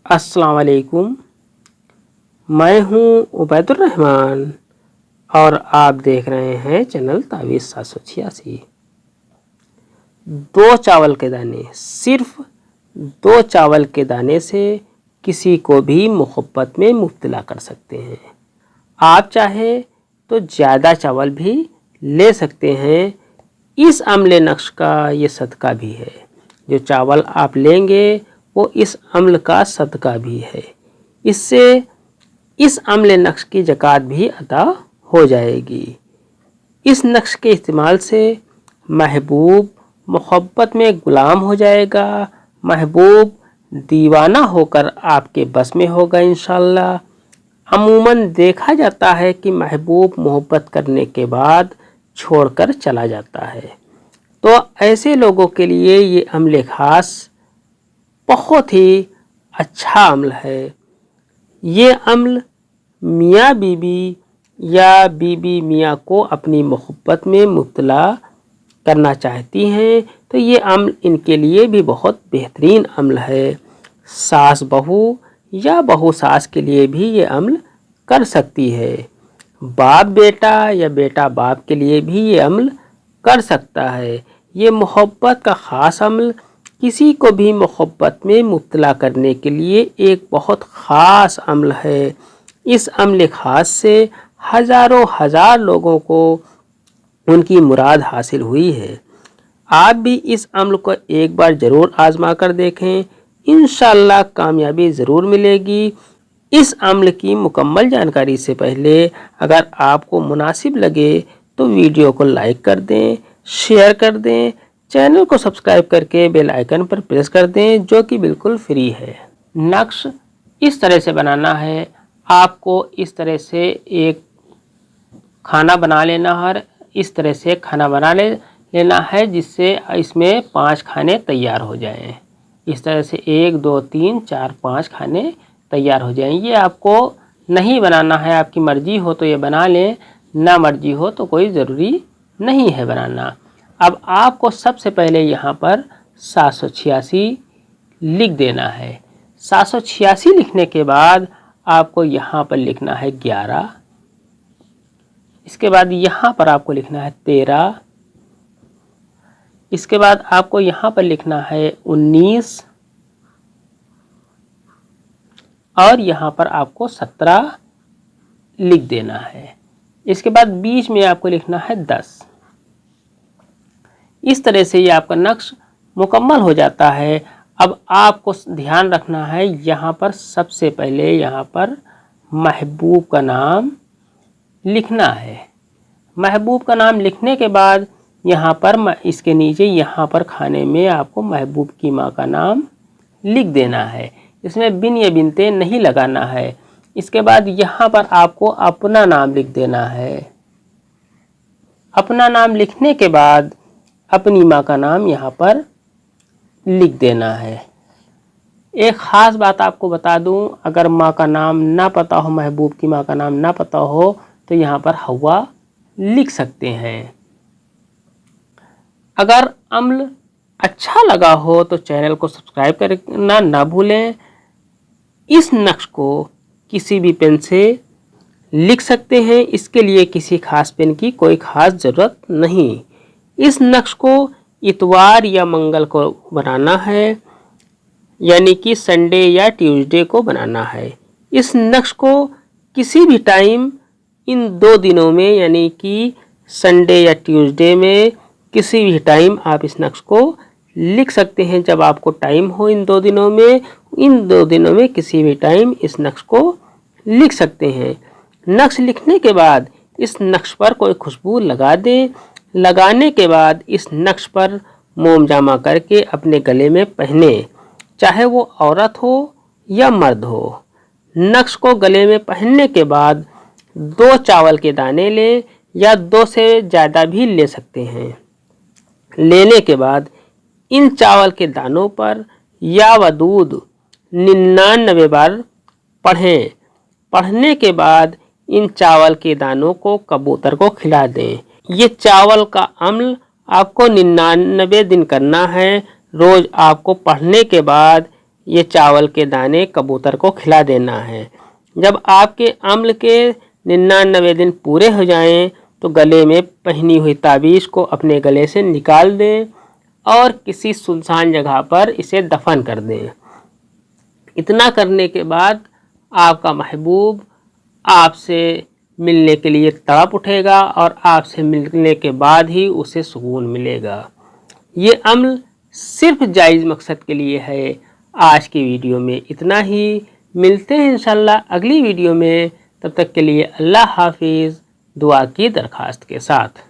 अस्सलाम वालेकुम। मैं हूं उबैदुर रहमान और आप देख रहे हैं चैनल तावीज़ 786। दो चावल के दाने, सिर्फ दो चावल के दाने से किसी को भी मोहब्बत में मुब्तला कर सकते हैं। आप चाहे तो ज़्यादा चावल भी ले सकते हैं। इस अम्ल नक्श का ये सदका भी है। जो चावल आप लेंगे वो इस अम्ल का सदका भी है। इससे इस अम्ल नक्श की ज़कात भी अदा हो जाएगी। इस नक्श के इस्तेमाल से महबूब मोहब्बत में ग़ुलाम हो जाएगा। महबूब दीवाना होकर आपके बस में होगा इंशाअल्लाह। अमूमन देखा जाता है कि महबूब मोहब्बत करने के बाद छोड़कर चला जाता है। तो ऐसे लोगों के लिए ये अम्ल ख़ास बहुत ही अच्छा अम्ल है। ये अम्ल मियाँ बीबी या बीबी मियाँ को अपनी मोहब्बत में मुब्तला करना चाहती हैं तो ये अम्ल इनके लिए भी बहुत बेहतरीन अम्ल है। सास बहू या बहू सास के लिए भी ये अम्ल कर सकती है। बाप बेटा या बेटा बाप के लिए भी ये अम्ल कर सकता है। ये मोहब्बत का ख़ास अम्ल किसी को भी मोहब्बत में मुब्तला करने के लिए एक बहुत ख़ास अम्ल है। इस अम्ल ख़ास से हज़ारों हज़ार लोगों को उनकी मुराद हासिल हुई है। आप भी इस अम्ल को एक बार ज़रूर आज़मा कर देखें, इंशाअल्लाह कामयाबी ज़रूर मिलेगी। इस अम्ल की मुकम्मल जानकारी से पहले अगर आपको मुनासिब लगे तो वीडियो को लाइक कर दें, शेयर कर दें, चैनल को सब्सक्राइब करके बेल आइकन पर प्रेस कर दें जो कि बिल्कुल फ्री है। नक्श इस तरह से बनाना है। आपको इस तरह से एक खाना बना लेना है। इस तरह से खाना बना लेना है जिससे इसमें 5 खाने तैयार हो जाएं। इस तरह से 1 2 3 4 5 खाने तैयार हो जाएं। ये आपको नहीं बनाना है, आपकी मर्जी हो तो ये बना लें, ना मर्जी हो तो कोई ज़रूरी नहीं है बनाना। अब आपको सबसे पहले यहाँ पर 786 लिख देना है। 786 लिखने के बाद आपको यहाँ पर लिखना है 11। इसके बाद यहाँ पर आपको लिखना है 13। इसके बाद आपको यहाँ पर लिखना है 19 और यहाँ पर आपको 17 लिख देना है। इसके बाद बीच में आपको लिखना है 10। इस तरह से ये आपका नक्श मुकम्मल हो जाता है। अब आपको ध्यान रखना है, यहाँ पर सबसे पहले यहाँ पर महबूब का नाम लिखना है। महबूब का नाम लिखने के बाद यहाँ पर इसके नीचे यहाँ पर खाने में आपको महबूब की माँ का नाम लिख देना है। इसमें बिन या बिनते नहीं लगाना है। इसके बाद यहाँ पर आपको अपना नाम लिख देना है। अपना नाम लिखने के बाद अपनी माँ का नाम यहाँ पर लिख देना है। एक ख़ास बात आपको बता दूं, अगर माँ का नाम ना पता हो, महबूब की माँ का नाम ना पता हो तो यहाँ पर हवा लिख सकते हैं। अगर अम्ल अच्छा लगा हो तो चैनल को सब्सक्राइब करना ना भूलें। इस नक्श को किसी भी पेन से लिख सकते हैं। इसके लिए किसी खास पेन की कोई ख़ास ज़रूरत नहीं। इस नक्श को इतवार या मंगल को बनाना है, यानी कि संडे या ट्यूसडे को बनाना है। इस नक्श को किसी भी टाइम इन 2 दिनों में, यानी कि संडे या ट्यूसडे में किसी भी टाइम आप इस नक्श को लिख सकते हैं। जब आपको टाइम हो इन 2 दिनों में किसी भी टाइम इस नक्श को लिख सकते हैं। नक्श लिखने के बाद इस नक्श पर कोई खुशबू लगा दें। लगाने के बाद इस नक्श पर मोम जामा करके अपने गले में पहने, चाहे वो औरत हो या मर्द हो। नक्श को गले में पहनने के बाद 2 चावल के दाने लें या 2 से ज़्यादा भी ले सकते हैं। लेने के बाद इन चावल के दानों पर या वदूद 99 बार पढ़ें। पढ़ने के बाद इन चावल के दानों को कबूतर को खिला दें। ये चावल का अम्ल आपको 99 दिन करना है। रोज़ आपको पढ़ने के बाद ये चावल के दाने कबूतर को खिला देना है। जब आपके अम्ल के 99 दिन पूरे हो जाएं तो गले में पहनी हुई ताबीज़ को अपने गले से निकाल दें और किसी सुनसान जगह पर इसे दफन कर दें। इतना करने के बाद आपका महबूब आपसे मिलने के लिए तड़प उठेगा और आपसे मिलने के बाद ही उसे सुकून मिलेगा। ये अमल सिर्फ जायज़ मकसद के लिए है। आज की वीडियो में इतना ही। मिलते हैं इंशाल्लाह अगली वीडियो में। तब तक के लिए अल्लाह हाफिज़, दुआ की दरख्वास्त के साथ।